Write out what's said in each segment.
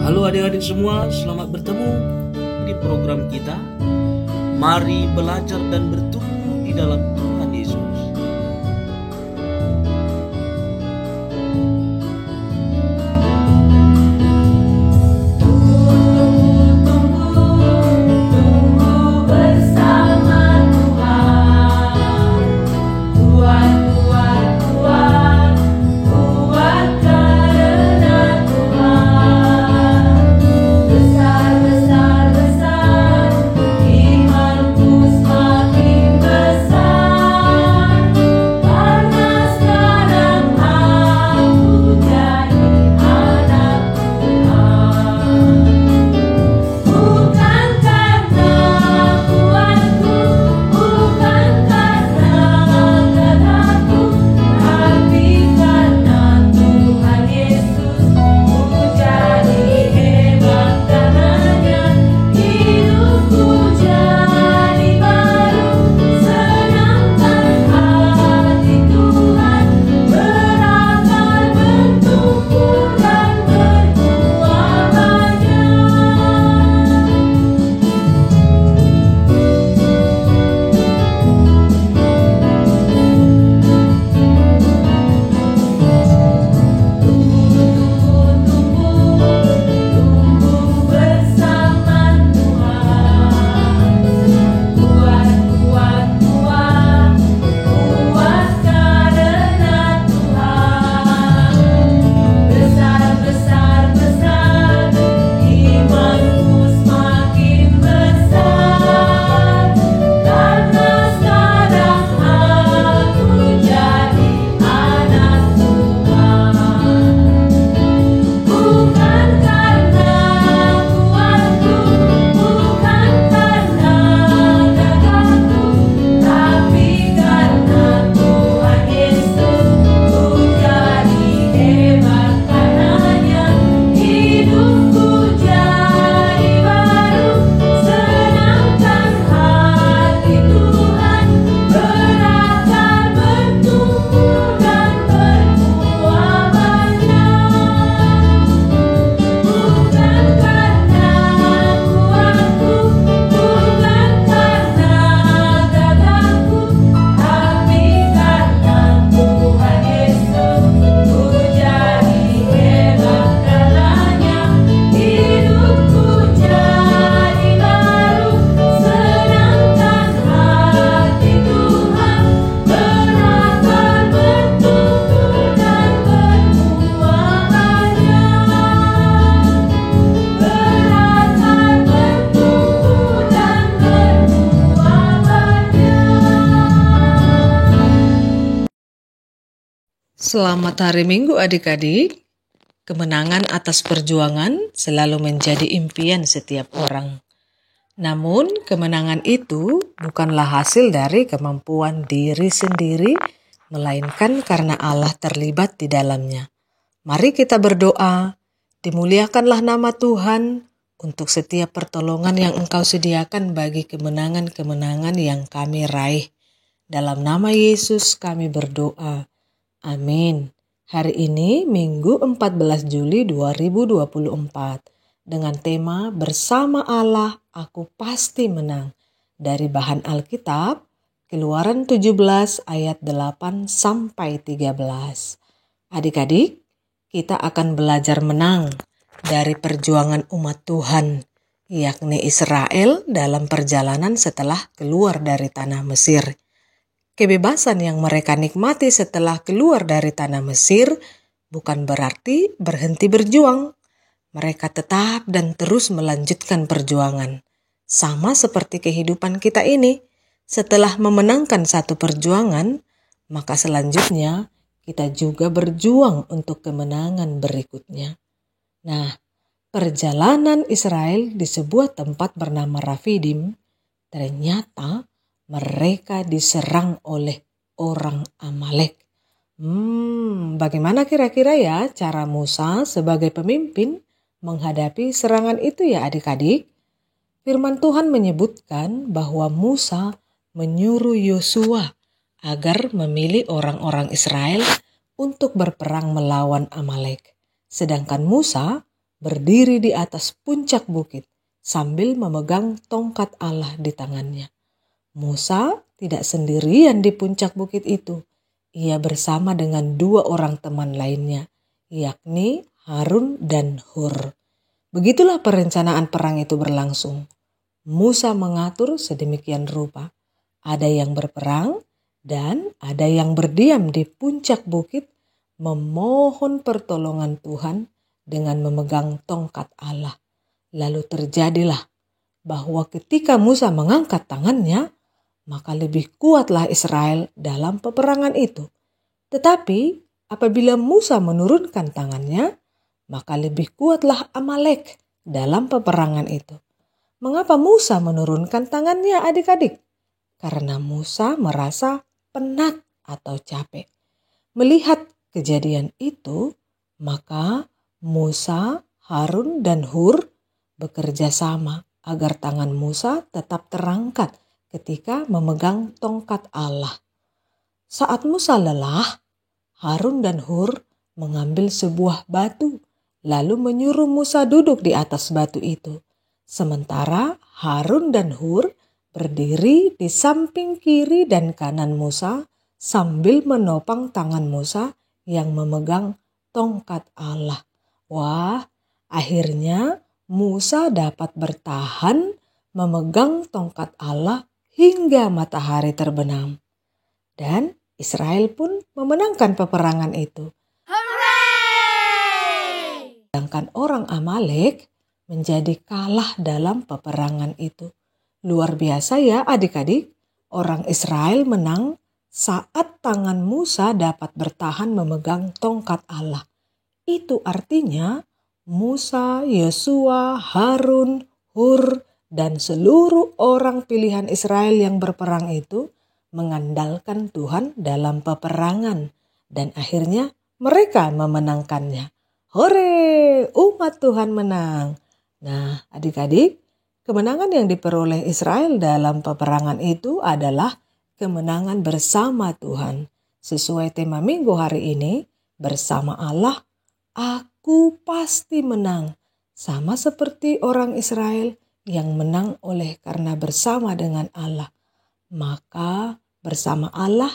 Halo adik-adik semua, selamat bertemu di program kita. Mari belajar dan bertumbuh di dalam Tuhan Yesus. Selamat hari Minggu adik-adik. Kemenangan atas perjuangan selalu menjadi impian setiap orang. Namun kemenangan itu bukanlah hasil dari kemampuan diri sendiri, melainkan karena Allah terlibat di dalamnya. Mari kita berdoa, dimuliakanlah nama Tuhan untuk setiap pertolongan yang Engkau sediakan bagi kemenangan-kemenangan yang kami raih. Dalam nama Yesus kami berdoa. Amin. Hari ini Minggu 14 Juli 2024 dengan tema Bersama Allah Aku Pasti Menang dari bahan Alkitab Keluaran 17 ayat 8 sampai 13. Adik-adik, kita akan belajar menang dari perjuangan umat Tuhan, yakni Israel dalam perjalanan setelah keluar dari tanah Mesir. Kebebasan yang mereka nikmati setelah keluar dari tanah Mesir bukan berarti berhenti berjuang. Mereka tetap dan terus melanjutkan perjuangan. Sama seperti kehidupan kita ini. Setelah memenangkan satu perjuangan, maka selanjutnya kita juga berjuang untuk kemenangan berikutnya. Nah, perjalanan Israel di sebuah tempat bernama Rafidim, ternyata mereka diserang oleh orang Amalek. Bagaimana kira-kira ya cara Musa sebagai pemimpin menghadapi serangan itu ya adik-adik? Firman Tuhan menyebutkan bahwa Musa menyuruh Yosua agar memilih orang-orang Israel untuk berperang melawan Amalek. Sedangkan Musa berdiri di atas puncak bukit sambil memegang tongkat Allah di tangannya. Musa tidak sendirian di puncak bukit itu. Ia bersama dengan 2 orang teman lainnya, yakni Harun dan Hur. Begitulah perencanaan perang itu berlangsung. Musa mengatur sedemikian rupa. Ada yang berperang dan ada yang berdiam di puncak bukit memohon pertolongan Tuhan dengan memegang tongkat Allah. Lalu terjadilah bahwa ketika Musa mengangkat tangannya, maka lebih kuatlah Israel dalam peperangan itu. Tetapi apabila Musa menurunkan tangannya, maka lebih kuatlah Amalek dalam peperangan itu. Mengapa Musa menurunkan tangannya, adik-adik? Karena Musa merasa penat atau capek. Melihat kejadian itu, maka Musa, Harun, dan Hur bekerja sama agar tangan Musa tetap terangkat ketika memegang tongkat Allah. Saat Musa lelah, Harun dan Hur mengambil sebuah batu lalu menyuruh Musa duduk di atas batu itu. Sementara Harun dan Hur berdiri di samping kiri dan kanan Musa sambil menopang tangan Musa yang memegang tongkat Allah. Wah, akhirnya Musa dapat bertahan memegang tongkat Allah hingga matahari terbenam. Dan Israel pun memenangkan peperangan itu. Sedangkan orang Amalek menjadi kalah dalam peperangan itu. Luar biasa ya adik-adik, orang Israel menang saat tangan Musa dapat bertahan memegang tongkat Allah. Itu artinya Musa, Yosua, Harun, Hur, dan seluruh orang pilihan Israel yang berperang itu mengandalkan Tuhan dalam peperangan. Dan akhirnya mereka memenangkannya. Hore, umat Tuhan menang. Nah, adik-adik, kemenangan yang diperoleh Israel dalam peperangan itu adalah kemenangan bersama Tuhan. Sesuai tema minggu hari ini, bersama Allah, aku pasti menang. Sama seperti orang Israel yang menang oleh karena bersama dengan Allah. Maka bersama Allah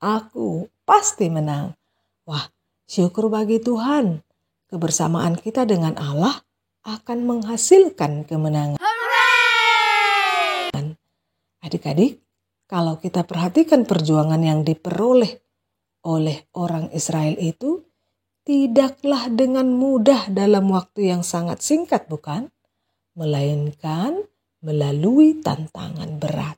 aku pasti menang. Wah, syukur bagi Tuhan. Kebersamaan kita dengan Allah akan menghasilkan kemenangan. Adik-adik, kalau kita perhatikan perjuangan yang diperoleh oleh orang Israel itu, tidaklah dengan mudah dalam waktu yang sangat singkat, bukan? Melainkan melalui tantangan berat.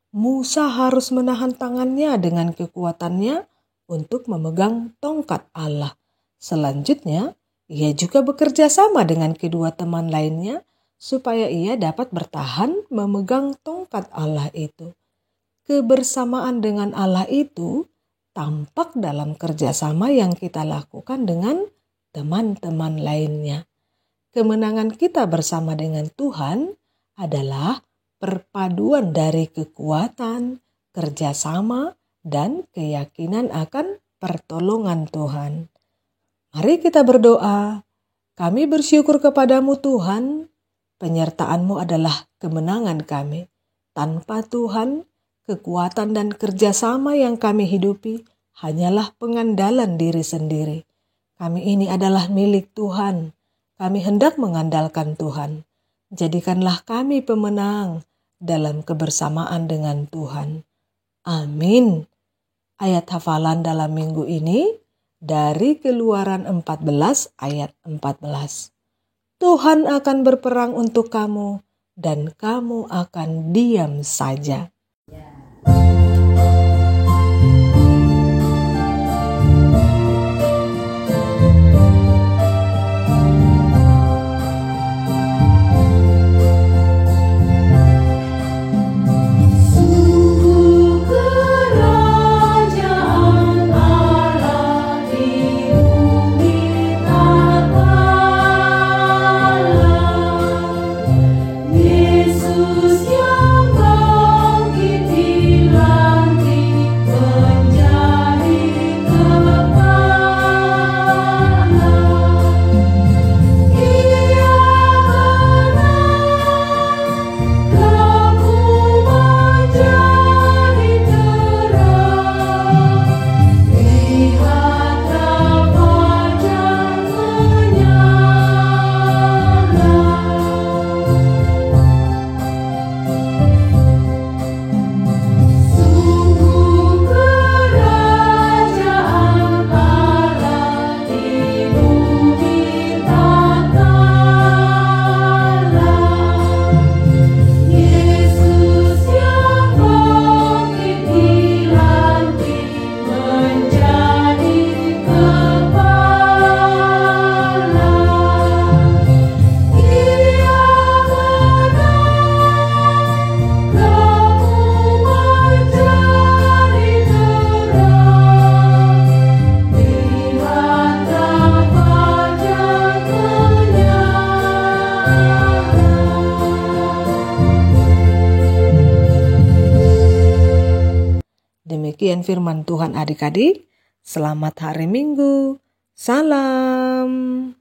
Musa harus menahan tangannya dengan kekuatannya untuk memegang tongkat Allah. Selanjutnya, ia juga bekerja sama dengan kedua teman lainnya supaya ia dapat bertahan memegang tongkat Allah itu. Kebersamaan dengan Allah itu tampak dalam kerjasama yang kita lakukan dengan teman-teman lainnya. Kemenangan kita bersama dengan Tuhan adalah perpaduan dari kekuatan, kerjasama, dan keyakinan akan pertolongan Tuhan. Mari kita berdoa. Kami bersyukur kepadamu Tuhan, penyertaan-Mu adalah kemenangan kami. Tanpa Tuhan, kekuatan dan kerjasama yang kami hidupi hanyalah pengandalan diri sendiri. Kami ini adalah milik Tuhan. Kami hendak mengandalkan Tuhan. Jadikanlah kami pemenang dalam kebersamaan dengan Tuhan. Amin. Ayat hafalan dalam minggu ini dari Keluaran 14 ayat 14. Tuhan akan berperang untuk kamu dan kamu akan diam saja. Yesus yang Demikian firman Tuhan adik-adik. Selamat hari Minggu. Salam.